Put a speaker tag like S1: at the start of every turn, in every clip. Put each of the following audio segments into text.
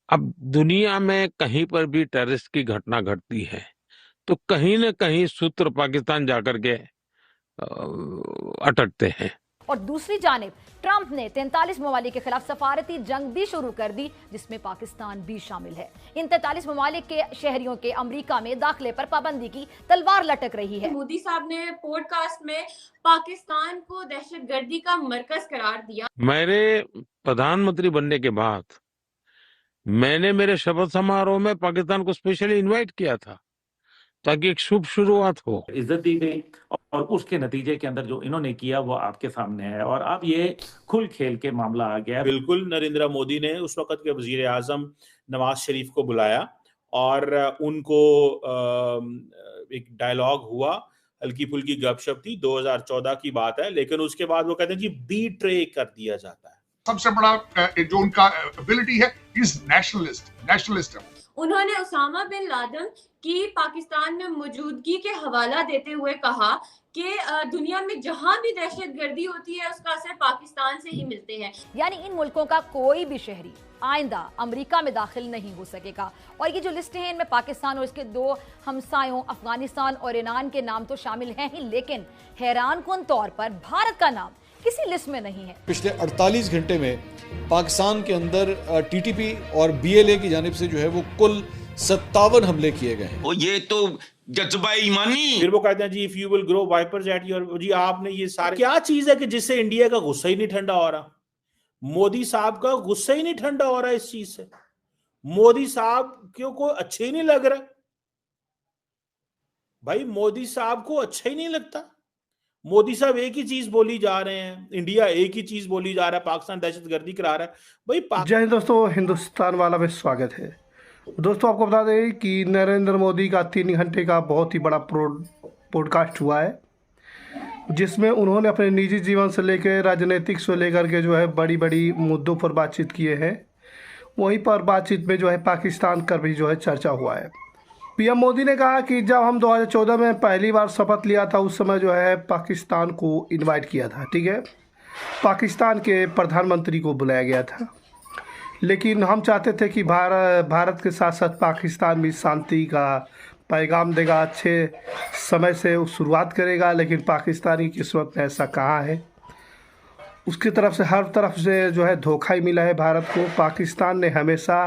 S1: अब दुनिया में कहीं पर भी टेररिस्ट की घटना घटती है तो कहीं न कहीं सूत्र पाकिस्तान जाकर के अटकते हैं।
S2: और दूसरी जानिब ट्रंप ने 43 ममालिक के खिलाफ सफारती जंग भी शुरू कर दी, जिसमें पाकिस्तान भी शामिल है। इन 43 ममालिक के शहरियों के अमेरिका में दाखिले पर पाबंदी की तलवार लटक रही है।
S3: मोदी साहब ने पॉडकास्ट में पाकिस्तान को दहशतगर्दी का मरकज करार दिया।
S1: मेरे प्रधानमंत्री बनने के बाद मैंने मेरे शपथ समारोह में पाकिस्तान को स्पेशली इनवाइट किया था ताकि एक शुभ शुरुआत हो।
S4: इज्जत दी गई और उसके नतीजे के अंदर जो इन्होंने किया वो आपके सामने है और अब ये खुल खेल के मामला आ गया।
S5: बिल्कुल नरेंद्र मोदी ने उस वक्त के वजीर आजम नवाज शरीफ को बुलाया और उनको एक डायलॉग हुआ, हल्की फुल्की गपशप थी, 2014 की बात है, लेकिन उसके बाद वो कहते हैं जी बीट्रे कर दिया जाता है।
S6: सबसे बड़ा जो उनका एबिलिटी है, इज नेशनलिस्ट है।
S3: उन्होंने उसामा बिन लादेन की पाकिस्तान में मौजूदगी के हवाला देते हुए कहा कि दुनिया में जहां भी दहशतगर्दी होती है उसका असर पाकिस्तान से ही मिलते हैं।
S2: यानी इन मुल्कों का कोई भी शहरी आइंदा अमेरिका में दाखिल नहीं हो सकेगा। और ये जो लिस्टें हैं इनमें पाकिस्तान और इसके दो हमसायों अफगानिस्तान और ईरान के नाम तो शामिल हैं ही, लेकिन हैरानकुन तौर पर भारत का नाम किसी लिस्ट में नहीं है।
S7: पिछले 48 घंटे में पाकिस्तान के अंदर टीटीपी और बीएलए की जानिब से जो है वो कुल 57 हमले किए गए हैं।
S8: ये तो जज्बा ईमानी।
S5: फिर वो कहते हैं जी if you will grow vipers at your, जी आपने ये सारे क्या चीज है कि जिससे इंडिया का गुस्सा ही नहीं ठंडा हो रहा। मोदी साहब का गुस्सा ही नहीं ठंडा हो रहा इस चीज से। मोदी साहब क्यों को अच्छे ही नहीं लग रहा भाई, मोदी साहब को अच्छा ही नहीं लगता। मोदी साहब एक ही चीज बोली जा रहे हैं, इंडिया एक ही चीज बोली जा रहा है, पाकिस्तान दहशतगर्दी करा रहा है भाई।
S9: जय हिंद दोस्तों, हिंदुस्तान वाला में स्वागत है। दोस्तों आपको बता दें कि नरेंद्र मोदी का 3 घंटे का बहुत ही बड़ा पॉडकास्ट हुआ है, जिसमें उन्होंने अपने निजी जीवन से लेकर राजनीतिक से लेकर के जो है बड़ी बड़ी मुद्दों पर बातचीत किए हैं। वहीं पर बातचीत में जो है पाकिस्तान का भी जो है चर्चा हुआ है। पीएम मोदी ने कहा कि जब हम 2014 में पहली बार शपथ लिया था उस समय जो है पाकिस्तान को इनवाइट किया था, ठीक है, पाकिस्तान के प्रधानमंत्री को बुलाया गया था। लेकिन हम चाहते थे कि भारत के साथ साथ पाकिस्तान भी शांति का पैगाम देगा, अच्छे समय से शुरुआत करेगा। लेकिन पाकिस्तान की किस्मत में ऐसा कहाँ है, उसकी तरफ से हर तरफ से जो है धोखा ही मिला है भारत को। पाकिस्तान ने हमेशा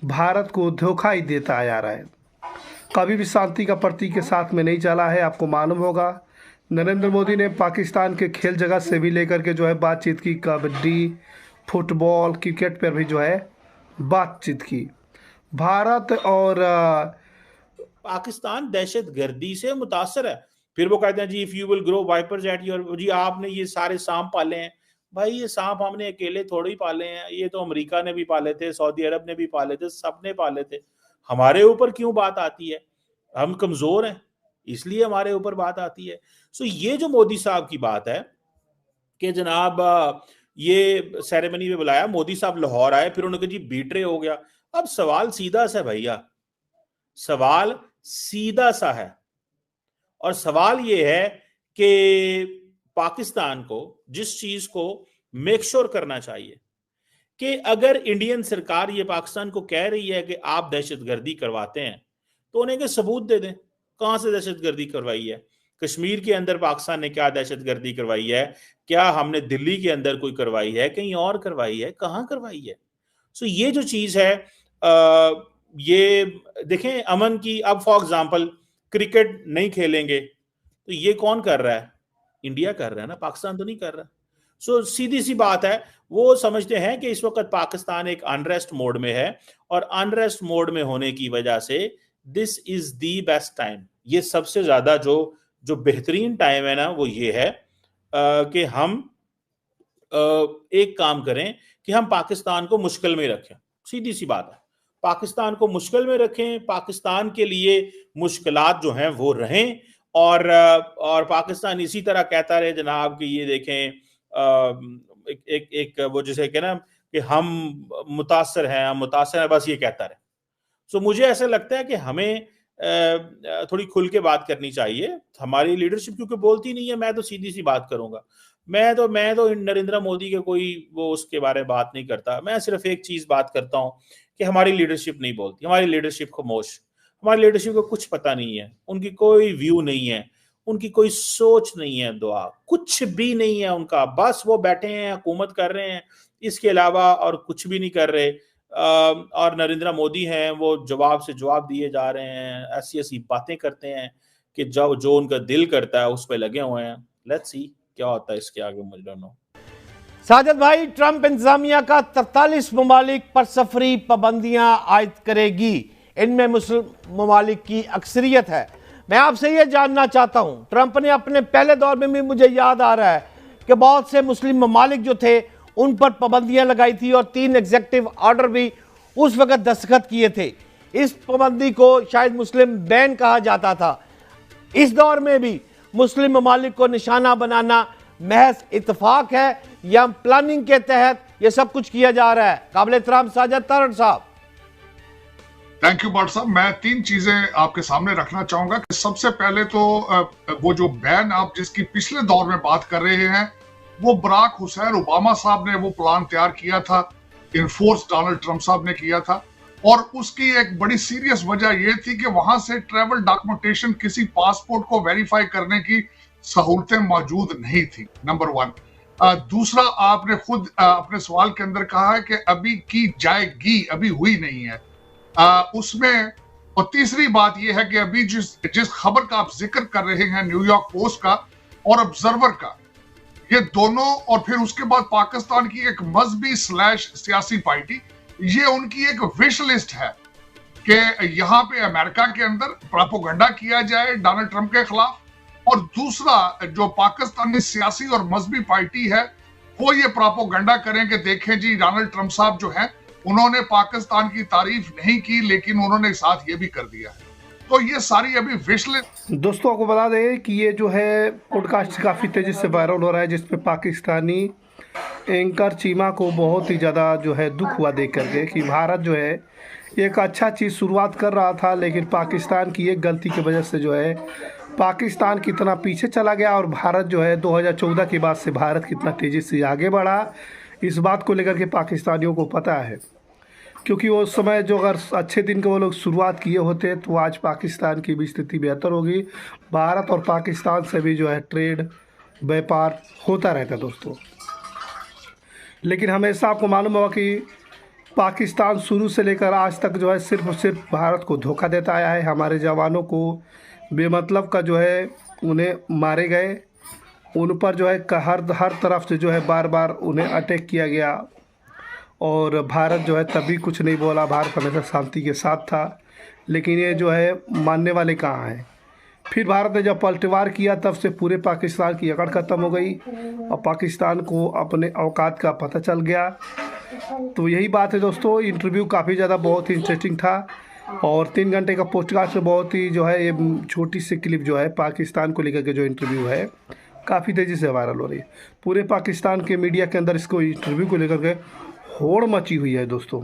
S9: भारत को धोखा ही देता आया रहा है, कभी भी शांति का प्रतीक के साथ में नहीं चला है। आपको मालूम होगा नरेंद्र मोदी ने पाकिस्तान के खेल जगत से भी लेकर के जो है बातचीत की, कबड्डी, फुटबॉल, क्रिकेट पर भी जो है बातचीत की। भारत और
S5: पाकिस्तान दहशतगर्दी से मुतासर है। फिर वो कहते हैं जी if you will grow vipers at your, जी आपने ये सारे सांप पाले हैं। भाई ये सांप हमने अकेले थोड़े ही पाले हैं, ये तो अमेरिका ने भी पाले थे, सऊदी अरब ने भी पाले थे, सबने पाले थे। हमारे ऊपर क्यों बात आती है? हम कमजोर हैं इसलिए हमारे ऊपर बात आती है। सो ये जो मोदी साहब की बात है कि जनाब ये सेरेमनी में बुलाया, मोदी साहब लाहौर आए, फिर उन्होंने कहा जी बीट्रे हो गया। अब सवाल सीधा सा भैया, सवाल सीधा सा है और सवाल ये है कि पाकिस्तान को जिस चीज को मेक श्योर करना चाहिए कि अगर इंडियन सरकार ये पाकिस्तान को कह रही है कि आप दहशतगर्दी करवाते हैं तो उन्हें के सबूत दे दें, कहां से दहशतगर्दी करवाई है। कश्मीर के अंदर पाकिस्तान ने क्या दहशतगर्दी करवाई है? क्या हमने दिल्ली के अंदर कोई करवाई है? कहीं और करवाई है? कहां करवाई है? सो ये जो चीज है ये देखें अमन की। अब फॉर एग्जांपल क्रिकेट नहीं खेलेंगे तो ये कौन कर रहा है? इंडिया कर रहा है ना, पाकिस्तान तो नहीं कर रहा। सो सीधी सी बात है, वो समझते हैं कि इस वक्त पाकिस्तान एक अनरेस्ट मोड में है और अनरेस्ट मोड में होने की वजह से this is the best time. ये सबसे ज्यादा जो बेहतरीन टाइम है ना वो ये है कि हम एक काम करें कि हम पाकिस्तान को मुश्किल में रखें। सीधी सी बात है, पाकिस्तान को मुश्किल में रखें, पाकिस्तान के लिए मुश्किलात जो हैं वो रहें और पाकिस्तान इसी तरह कहता रहे जनाब कि ये देखें एक वो जैसे कि ना कि हम मुतासर हैं, बस ये कहता रहे। सो मुझे ऐसा लगता है कि हमें थोड़ी खुल के बात करनी चाहिए। हमारी लीडरशिप क्योंकि बोलती नहीं है, मैं तो सीधी सी बात करूंगा, मैं तो नरेंद्र मोदी के कोई वो उसके बारे में बात नहीं करता। मैं सिर्फ एक चीज बात करता हूँ कि हमारी लीडरशिप नहीं बोलती, हमारी लीडरशिप खामोश, हमारी लीडरशिप को कुछ पता नहीं है, उनकी कोई व्यू नहीं है, उनकी कोई सोच नहीं है, दुआ कुछ भी नहीं है उनका, बस वो बैठे हैं हुकूमत कर रहे हैं, इसके अलावा और कुछ भी नहीं कर रहे। और नरेंद्र मोदी हैं वो जवाब से जवाब दिए जा रहे हैं, ऐसी ऐसी बातें करते हैं कि जो उनका दिल करता है उस पर लगे हुए हैं। लेट्स सी क्या होता है इसके आगे, मुझे डोंट नो।
S10: साजिद भाई, ट्रंप इंतजामिया का 43 ममालिक पर सफरी पाबंदियां आयद करेगी, इनमें मुस्लिम ममालिक की अक्सरियत है। मैं आपसे ये जानना चाहता हूं, ट्रंप ने अपने पहले दौर में भी, मुझे याद आ रहा है कि बहुत से मुस्लिम ममालिक जो थे उन पर पाबंदियां लगाई थी और 3 एग्जीक्यूटिव ऑर्डर भी उस वक्त दस्तखत किए थे। इस पाबंदी को शायद मुस्लिम बैन कहा जाता था। इस दौर में भी मुस्लिम ममालिक को निशाना बनाना महज इत्तेफाक है या प्लानिंग के तहत यह सब कुछ किया जा रहा है? काबिल एहतराम साजिद तारड़ साहब।
S6: थैंक यू भट्ट साहब। मैं 3 चीजें आपके सामने रखना चाहूंगा कि सबसे पहले तो वो जो बैन आप जिसकी पिछले दौर में बात कर रहे हैं, वो बराक हुसैन ओबामा साहब ने वो प्लान तैयार किया था, इन्फोर्स डोनाल्ड ट्रंप साहब ने किया था, और उसकी एक बड़ी सीरियस वजह यह थी कि वहां से ट्रैवल डॉक्यूमेंटेशन, किसी पासपोर्ट को वेरीफाई करने की सहूलतें मौजूद नहीं थी, नंबर 1। दूसरा, आपने खुद अपने सवाल के अंदर कहा है कि अभी की जाएगी, अभी हुई नहीं है उसमें। और तीसरी बात यह है कि अभी जिस खबर का आप जिक्र कर रहे हैं, न्यूयॉर्क पोस्ट का और ऑब्जर्वर का, ये दोनों, और फिर उसके बाद पाकिस्तान की एक मजहबी / सियासी पार्टी, ये उनकी एक विश लिस्ट है कि यहाँ पे अमेरिका के अंदर प्रोपेगेंडा किया जाए डोनाल्ड ट्रंप के खिलाफ, और दूसरा जो पाकिस्तानी सियासी और मजहबी पार्टी है वो ये प्रोपेगेंडा करें कि देखें जी डोनाल्ड ट्रंप साहब जो हैं उन्होंने पाकिस्तान की तारीफ नहीं की, लेकिन उन्होंने साथ ये भी कर दिया है। तो ये सारी अभी विश लिस्ट।
S9: दोस्तों आपको बता दें कि ये जो है पॉडकास्ट काफ़ी तेज़ी से वायरल हो रहा है, जिसमें पाकिस्तानी एंकर चीमा को बहुत ही ज़्यादा जो है दुख हुआ देख करके कि भारत जो है एक अच्छा चीज़ शुरुआत कर रहा था, लेकिन पाकिस्तान की एक गलती की वजह से जो है पाकिस्तान कितना पीछे चला गया, और भारत जो है 2014 के बाद से भारत कितना तेज़ी से आगे बढ़ा, इस बात को लेकर के पाकिस्तानियों को पता है। क्योंकि उस समय जो अगर अच्छे दिन के वो लोग शुरुआत किए होते तो आज पाकिस्तान की भी स्थिति बेहतर होगी, भारत और पाकिस्तान से भी जो है ट्रेड व्यापार होता रहता दोस्तों। लेकिन हमेशा आपको मालूम होगा कि पाकिस्तान शुरू से लेकर आज तक जो है सिर्फ और सिर्फ भारत को धोखा देता आया है। हमारे जवानों को बेमतलब का जो है उन्हें मारे गए, उन पर जो है हर तरफ से जो है बार बार उन्हें अटैक किया गया, और भारत जो है तभी कुछ नहीं बोला, भारत हमेशा शांति के साथ था। लेकिन ये जो है मानने वाले कहाँ हैं। फिर भारत ने जब पलटवार किया तब से पूरे पाकिस्तान की अकड़ ख़त्म हो गई और पाकिस्तान को अपने औकात का पता चल गया। तो यही बात है दोस्तों। इंटरव्यू काफ़ी ज़्यादा बहुत ही इंटरेस्टिंग था, और 3 घंटे का पोस्टकास्ट में बहुत ही जो है ये छोटी सी क्लिप जो है पाकिस्तान को लेकर के जो इंटरव्यू है काफ़ी तेज़ी से वायरल हो रही है। पूरे पाकिस्तान के मीडिया के अंदर इसको इंटरव्यू को लेकर के होड़ मची हुई है दोस्तों।